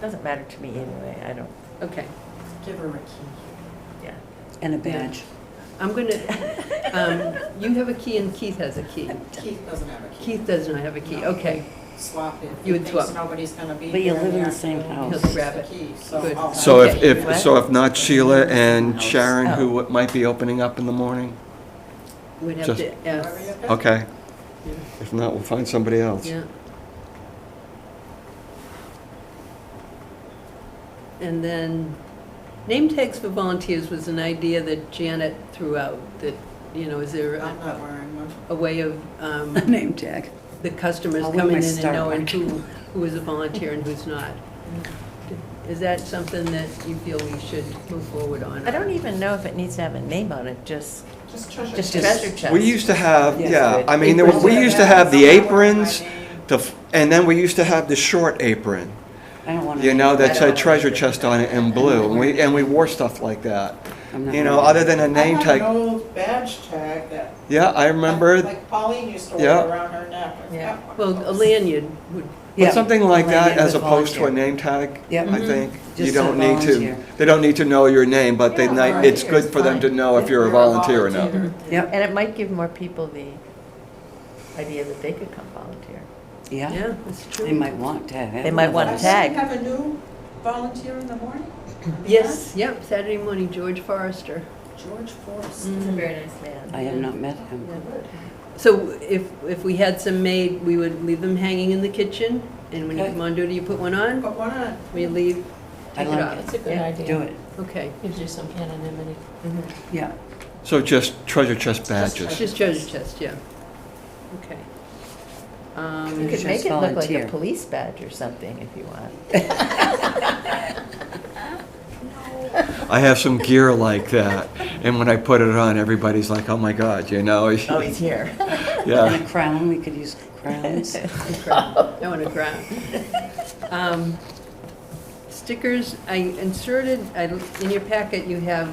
Doesn't matter to me anyway, I don't, okay. Give her a key. yeah. And a badge. I'm going to, you have a key and Keith has a key. Keith doesn't have a key. Keith does not have a key, okay. Swap it. You would He thinks swap. nobody's gonna be But you here live in the afternoon. same house. He'll grab it. The key, so Good. I'll have So it. Okay. if not Sheila and Sharon who might be opening up in the morning, We'd have Just- to Whatever ask, you got. okay. yeah, If not, we'll find somebody else. yeah. And then, name tags for volunteers was an idea that Janet threw out, that, is there I'm not wearing one. a way of, A name tag. the customers I'll wear coming my in and Star knowing Mark. who is a volunteer and who's not? Is that something that you feel we should move forward on? I don't even know if it needs to have a name on it, just Just treasure. just chest. treasure chest. We used to have, Yes, yeah, good. I mean, we used to have the aprons, and then we used to have the short apron, I don't want to. that I don't said want treasure to- chest on it in blue, and we wore stuff like that. I'm not Other than a name I tag. have an old badge tag that. Yeah, I remember, Like Pauline used to Yeah. wear around her neck. I've Yeah. got one of Well, a those. lanyard would, Yeah, but something like a that lanyard as with opposed to a volunteer. name tag, Yep. I think. You Just don't a need to, volunteer. they don't need to know your name, but Yeah, it's good volunteer for is them to fine. know if you're a volunteer or not. Yep, And it might give more people the idea that they could come volunteer. yeah. yeah, that's true. They might want to have. They might want I a think tag. we have a new volunteer in the morning. Yes, yep, Saturday morning, George Forrester. George Forrest. He's a very nice man. I have not met him. So if we had some made, we would leave them hanging in the kitchen, and when you Okay. come on duty, you put one on, Put one on. we leave, I take it like off. It's a good Yeah, idea. do it, Okay, Gives you some anonymity. yeah. So just treasure chest badges. just treasure chest, yeah. Okay. You could Just make it look like volunteer. a police badge or something if you want. I have some gear like that, and when I put it on, everybody's like, "Oh my God," you know? Oh, he's here. And Yeah. a crown, we could use crowns. I want a crown. Stickers, I inserted, in your packet, you have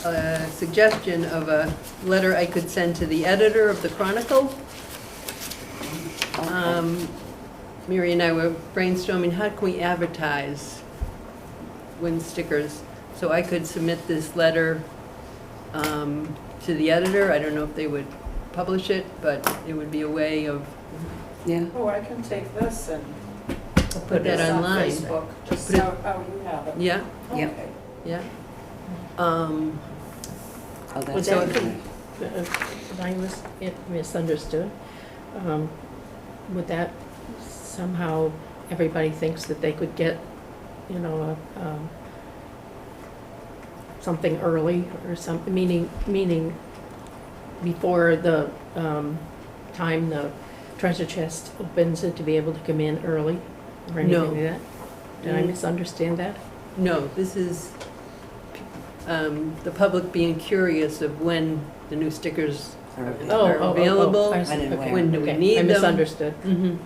a suggestion of a letter I could send to the editor of the Chronicle. Mary and I were brainstorming, how can we advertise when stickers? So I could submit this letter to the editor. I don't know if they would publish it, but it would be a way of, Yeah, Oh, I can take this and put that this on online. Facebook, just Put it- how you have it. Yeah, Yep. Okay. yeah. oh, Would that's that good. I misunderstood. Would that somehow, everybody thinks that they could get, you know, something early or something, meaning before the time the treasure chest opens, it to be able to come in early or anything No. like that? Did I misunderstand that? No, this is the public being curious of when the new stickers are available. I see. When and Okay, when do we okay. need I them? misunderstood. Mhm.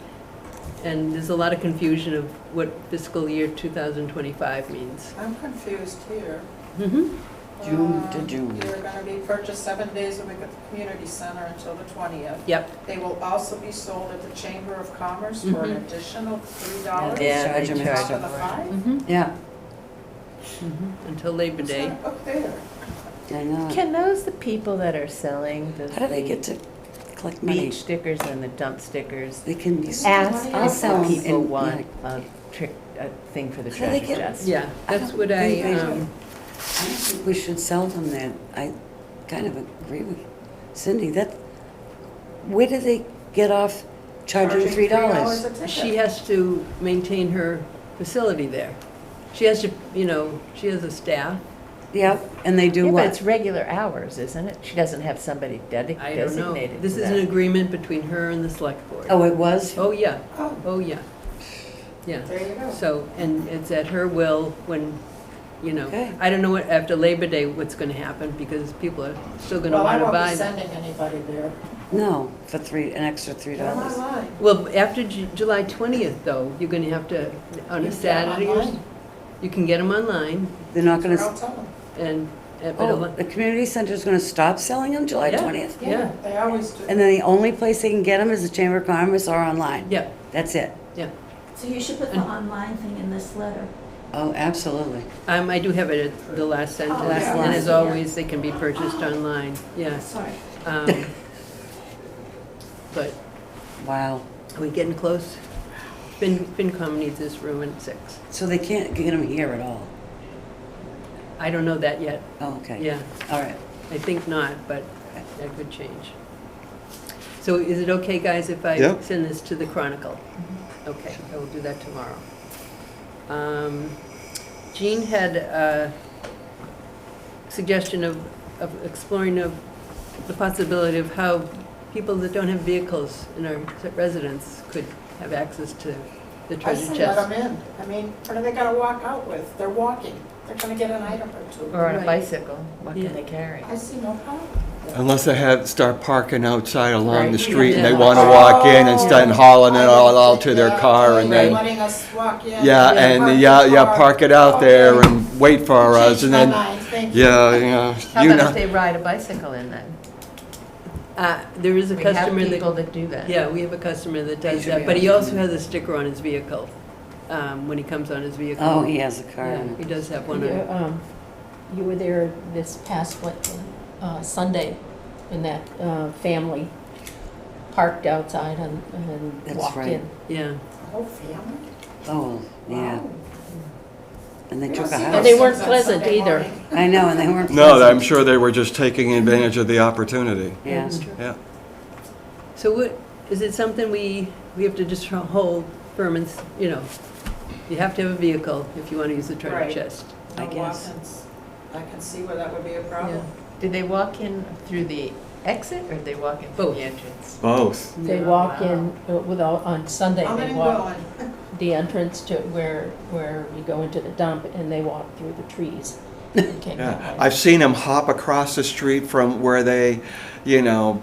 And there's a lot of confusion of what fiscal year 2025 means. I'm confused here. Mhm. June to June. They're gonna be purchased 7 days a week at the community center until the 20th. Yep, They will also be sold at the Chamber of Commerce for an Mhm. additional $3. Yeah, Charge they them On charge top of them the more. 5? mhm, Yeah, until Labor It's Day. not up there. I know. Can those, the people that are selling the How do they get to collect money? beach stickers and the dump stickers, They can be. ask I'll sell if 'em people in, want yeah. a thing for the How do they treasure get- chest? Yeah, that's what They- I, they- I don't think we should sell them that. I kind of agree with Cindy. Where do they get off charging $3? a ticket. she has to maintain her facility there. She has to, she has a staff. Yep, and they do Yeah, but what? it's regular hours, isn't it? She doesn't have somebody I don't know. designated This for is that. an agreement between her and the select board. Oh, it was? Oh, yeah, Oh, oh, yeah. Yeah. there you go. So, and it's at her will when, Okay. I don't know what, after Labor Day, what's gonna happen, because people are still gonna Well, I wanna won't buy be them. sending anybody there. No, for an extra They're $3. online. Well, after July 20th, though, you're gonna have to, on a You can get Saturday, or online. you can get them online, They're not Or gonna, I'll tell them. and, but oh, the community center's gonna stop selling them July Yeah. 20th? Yeah, they always do. And then the only place they can get them is the Chamber of Commerce or online? yeah, That's it? So you should put the online thing in this letter. Oh, absolutely. I do have it at the last sentence, Last and line. as always, they can be purchased online, yeah. Sorry. But Wow. are we getting close? FinCom needs this room at 6. So they can't get them here at all? I don't know that yet, Oh, okay. yeah. All right. I think not, but that could change. So is it okay, guys, if I Yep. send this to the Chronicle? Okay, I will do that tomorrow. Jean had a suggestion of exploring the possibility of how people that don't have vehicles in our residence could have access to the I treasure say chest. let them in. I mean, what are they gonna walk out with? They're walking. They're gonna get an item or two. Or on a Right. bicycle, what Yeah. can they carry? I see no problem. Unless they start parking outside along the Right. street and they Yeah. want to walk in and start hauling it all I out to their yeah, car and they're then, letting us walk in. yeah, park and, the yeah, car. park it out there Okay. and wait for us Changed and my then, mind, thank you. yeah, How you about if know. they ride a bicycle in then? There is a We have customer people that, that do that. yeah, we have a customer that does should that, be but he able to also do has a sticker on his vehicle, when he comes on his vehicle. Oh, he has a car. Yeah, he does have one You, on. you were there this past, Sunday, when that family parked outside and That's walked right. in. Yeah, Whole family? Oh, yeah. Wow. and they We took don't a see house. And they those weren't things on pleasant Sunday either. morning. I know, and they weren't No, I'm pleasant. sure they were just taking advantage of the opportunity. Yeah. That's true. Yeah. So what, is it something we have to just hold firm and, you know, you have to have a vehicle if you want to use the treasure Right. chest. I No guess. walk-ins. I can see where that would be a problem. Did they walk in through the exit or did they walk in through Both. the entrance? Both. They walk in, without, on Sunday, How they many walk going? the entrance to where you go into the dump, and they walk through the trees. and came that Yeah. way. I've seen them hop across the street from where they, you know,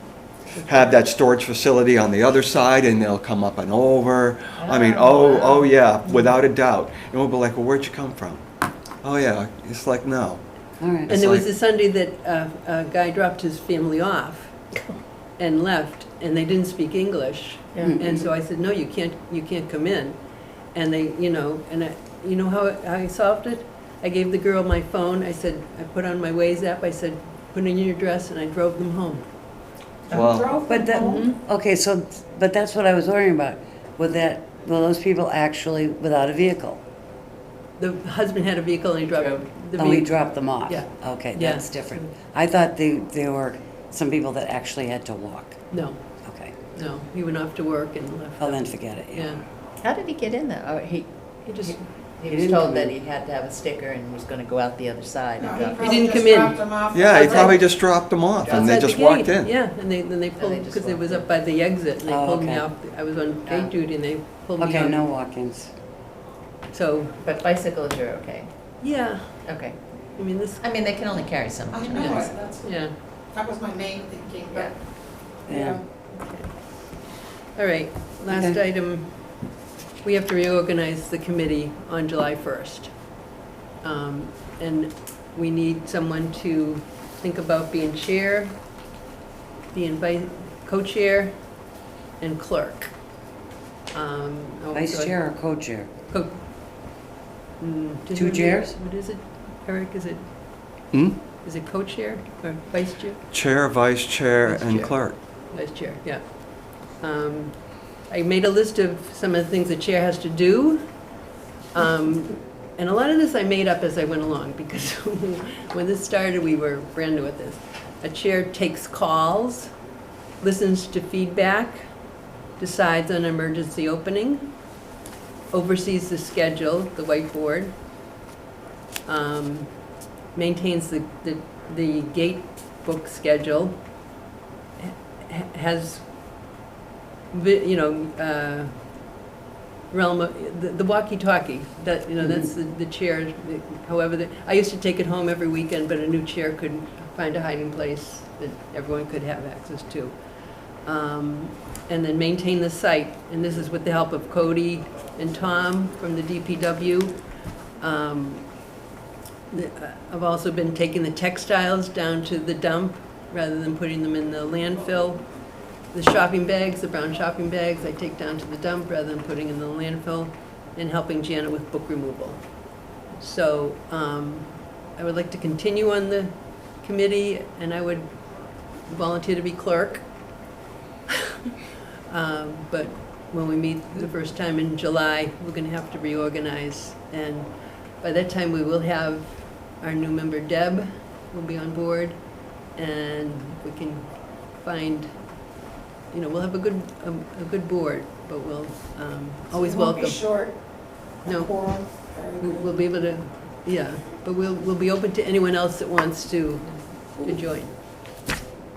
have that storage facility on the other side, and they'll come up and over. I mean, oh yeah, without a doubt. And we'll be like, well, where'd you come from? Oh yeah. It's like, no. All right. And there was like- a Sunday that a guy dropped his family off and left, and they didn't speak English. Yeah. And so I said, no, you can't come in. And they, you know, you know how I solved it? I gave the girl my phone, I said, I put on my Waze app, I said, put in your address, and I drove them home. Well, Drove But that, them home. okay, so, but that's what I was worrying about. Will those people actually without a vehicle? The husband had a vehicle and he dropped the Oh, he vehicle. dropped them off? Yeah. Okay, Yeah. that's different. I thought there were some people that actually had to walk. No, Okay. no, he went off to work and left. Oh, then forget it, yeah. Yeah, How did he get in there? Oh, he just, he He was didn't told come that in. he had to have a sticker and was gonna go out the other side. No, and he go- probably didn't just come in. dropped them off. yeah, he Outside. probably just dropped them off, and they outside the just walked gate. in. Yeah, and then they pulled, just because it walked was in. up by the exit, and they Oh, pulled me okay. off. I was on Oh. gate duty and they pulled me Okay, out. no walk-ins. So, But bicycles are okay. yeah, Okay. I mean, this, I mean, they can only carry so I much. know Yes. it, that's, yeah, that was my main thinking, but, Yeah. all right. Last Okay. item, we have to reorganize the committee on July 1st. And we need someone to think about being chair, being co-chair, and clerk. Vice chair or co-chair? Co- did Two we- chairs? What is it, Eric? Is it Hmm? co-chair or vice chair? Chair, vice chair, Vice and chair. clerk. Vice chair, yeah. I made a list of some of the things the chair has to do. And a lot of this I made up as I went along, because when this started, we were brand new at this. A chair takes calls, listens to feedback, decides on emergency opening, oversees the schedule, the whiteboard, maintains the gate book schedule, has, realm of, the walkie-talkie, that, that's the chair. However, I used to take it home every weekend, but a new chair could find a hiding place that everyone could have access to. And then maintain the site, and this is with the help of Cody and Tom from the DPW. I've also been taking the textiles down to the dump rather than putting them in the landfill. The shopping bags, the brown shopping bags, I take down to the dump rather than putting in the landfill, and helping Janet with book removal. So I would like to continue on the committee, and I would volunteer to be clerk. But when we meet the first time in July, we're going to have to reorganize. And by that time, we will have our new member, Deb, will be on board, and we can find, we'll have a good board, but we'll always it won't be welcome. short, No, quorum, very good. we'll be able to, yeah, but we'll be open to anyone else that wants to join.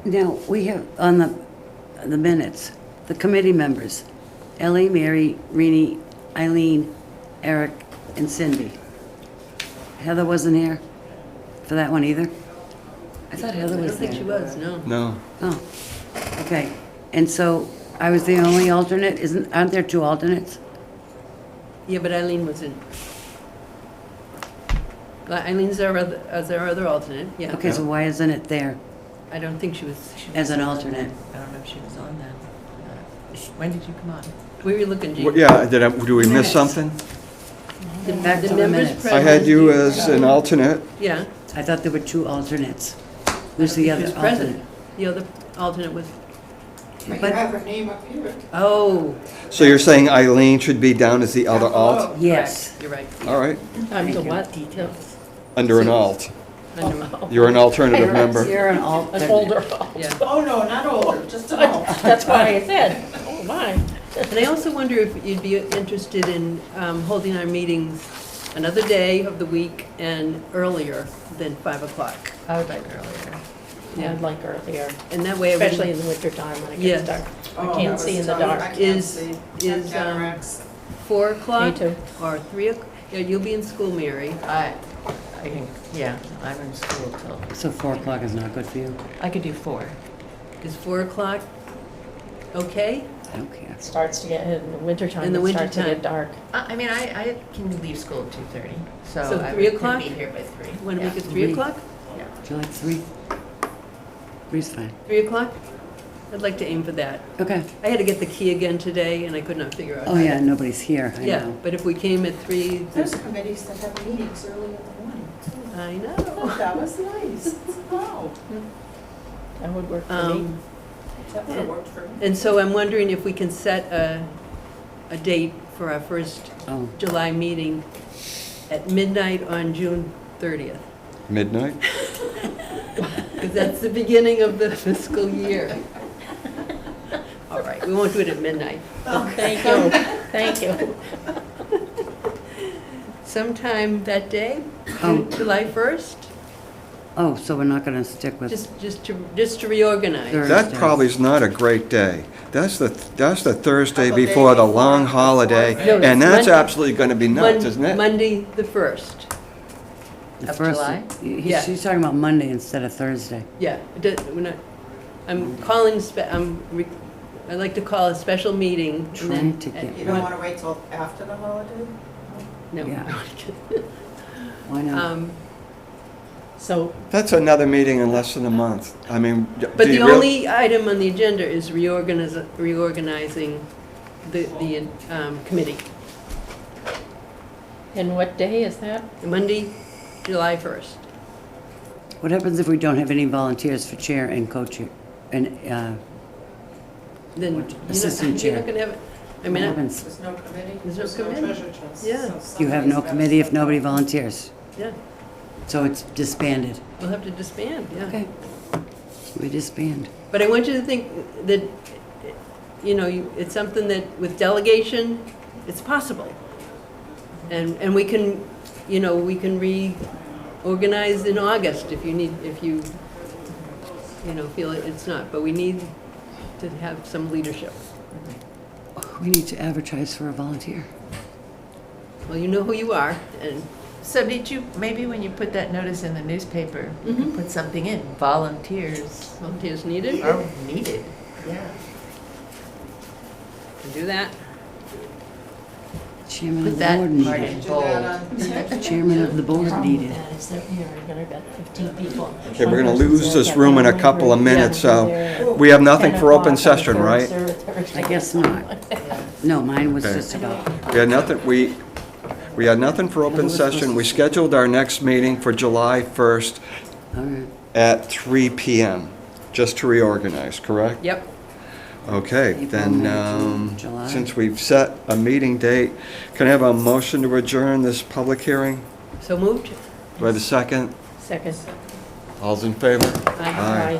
Now, we have on the minutes, the committee members, Ellie, Mary, Rini, Eileen, Eric, and Cindy. Heather wasn't here for that one either? I thought Heather I was don't think she there. was, no. No. Oh, okay. And so I was the only alternate? Aren't there two alternates? Yeah, but Eileen wasn't. Eileen's our other alternate, yeah. Okay, so why isn't it there I don't think she was, as an alternate? I don't know if she was on that. When did you come on? we were looking, Jean. Well, yeah, do we miss Minutes. something? Back to the members minutes. I had you as an alternate. Yeah. I thought there were two alternates. Who's She the was other present. alternate? The other alternate was But you But- have her name up here. Oh. So you're saying Eileen should be down as the other alt? Yes. You're right. All right, I'm the Thank you. what? Details. under an alt. Under- You're an alternative member. You're an alt. An older. Yeah. Oh, no, not older, just an old. That's why I said, oh my. And I also wonder if you'd be interested in holding our meetings another day of the week and earlier than 5 o'clock. I would like earlier. Yeah. I'd like earlier, And that way, especially in the wintertime when it Yes. gets dark. Oh, I can't that see was in the tough. dark. I can't Is- see. is, Cataracts. 4 o'clock? Me too. Or 3 o'clock? Yeah, you'll be in school, Mary. I can, yeah, I'm in school till, So 4 o'clock is not good for you? I could do 4. Is 4 o'clock okay? I don't care. It starts to get, in the wintertime, In the it starts to wintertime. get dark. I mean, I can leave school at 2:30, so So I 3 could o'clock? be here by 3. Want to Yeah. make it 3 o'clock? Would you like 3? 3's fine. 3 o'clock? I'd like to aim for that. Okay. I had to get the key again today, and I could not figure out. Oh, how yeah, to- nobody's here, I Yeah, know. but if we came at 3, There's committees that have meetings early in the morning, too. I Oh, know. that was nice. Oh, That would work for me. Um, that would have worked for me. And so I'm wondering if we can set a date for our first Oh, July meeting at midnight on June 30th. Midnight? Because that's the beginning of the fiscal year. All right, we won't do it at midnight. Thank you, thank you. Sometime that day, Oh. July 1st, oh, so we're not gonna stick with just to reorganize. Thursdays. That probably is not a great day. That's the Thursday Couple before the days long before. holiday, No, and it's that's Monday. absolutely gonna be nuts, isn't it? Monday, the 1st. the Of first. July? Yeah. She's talking about Monday instead of Thursday. Yeah, we're not, I'm calling, I'd like to call a special meeting. and then Trying to at get- You don't one- want to wait till after the holiday? No. Yeah. Why not? So, That's That's another meeting in less than a month. I mean, But do the you real- only item on the agenda is reorganizing the committee. and what day is that? Monday, July 1st. What happens if we don't have any volunteers for chair and co-chair? And, Then Assistant you're chair. not going to have, I what mean, happens? There's no committee? There's no committee. treasure chest. Yeah. So You have no somebody's committee if gotta nobody step up. volunteers. yeah, So it's disbanded. we'll have to disband, yeah. Okay. We disband. But I want you to think that, it's something that with delegation, it's possible. And we can, we can reorganize in August if you feel it's not. But we need to have some leadership. We need to advertise for a volunteer. Well, you know who you are, and So did you, maybe when you put that notice in the newspaper, you Mhm. could put something in, volunteers volunteers needed, are needed. Yeah. can do that. Chairman Put of the that board part needed. in Do that bold. on- Chairman of the board needed. That is that we are gonna get 15 people. Okay, we're gonna lose this room in a couple of minutes, so we have nothing for open session, right? I guess not. No, mine was Okay. just about, We had nothing, we had nothing for open session. We scheduled our next meeting for July 1st all right. at 3 PM, just to reorganize, correct? Yep. Okay, April, then, May, June, July. since we've set a meeting date, can I have a motion to adjourn this public hearing? So moved? Do I have a second? Second. All's in favor? Aye. Aye.